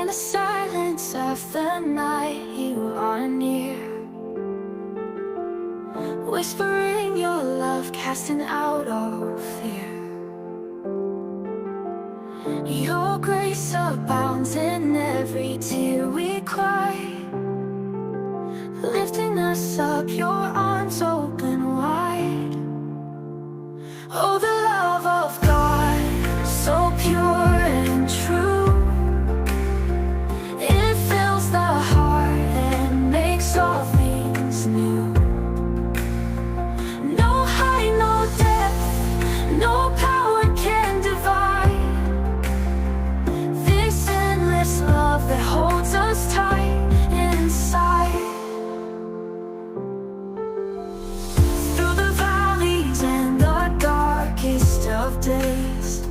the silence of the night, you are near, whispering your love, casting out all fear. Your grace abounds in every tear we cry, lifting us up, your arms open wide. Oh, the love of God, so pure and true, it fills the heart and makes all things new. No height, no depth, no power can divide this endless love that holds us tight inside. Through the valleys and the darkest of days,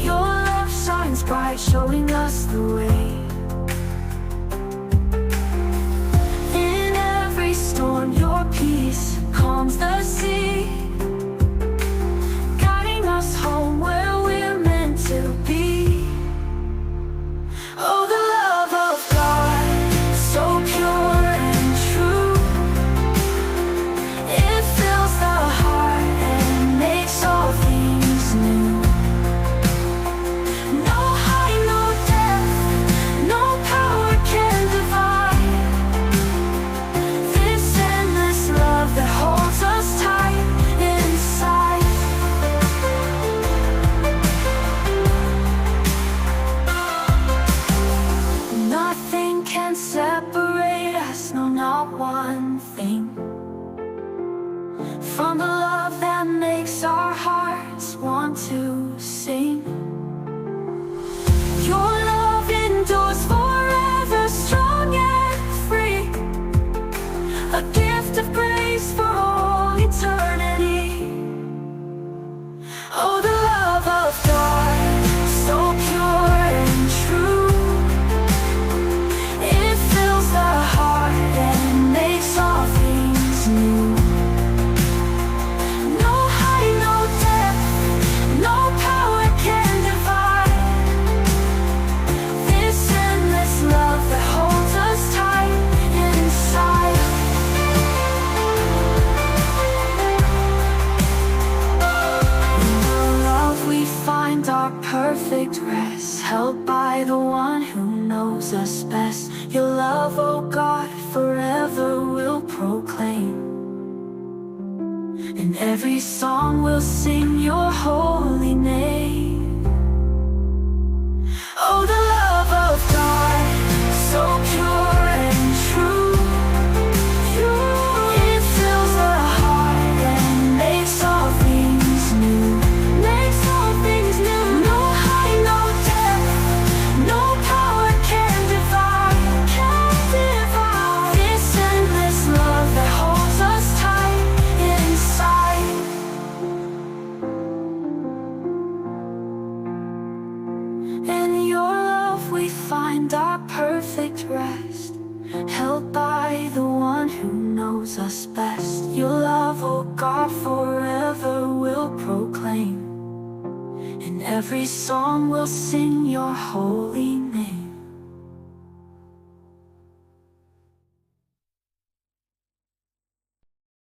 your love shines bright, showing us the way. In every storm, your peace calms the sea, guiding us home where we're meant to be. Oh, the love of God, so pure and true, it fills the heart and makes all things new. No height, no depth, no power can divide this endless love that holds us tight inside. Nothing can separate us, no, not one thing, from the love that makes our hearts want to sing. Your love endures forever, strong and free, a gift of grace for all eternity. Oh, the love of God, so pure and true, it fills the heart and makes all things new. No height, no depth, no power can divide this endless love that holds us tight inside. In your love we find our perfect rest, held by the one who knows us best. Your love, oh God, forever we'll proclaim. In every song we'll sing your holy name. Oh, the love of God, so pure and true, it fills the heart and makes all things new. Makes all things new. No height, no depth, no power can divide this endless love that holds us tight inside. In your love we find our perfect rest, held by the one who knows us best. Your love, oh God, forever we'll proclaim. In every song we'll sing your holy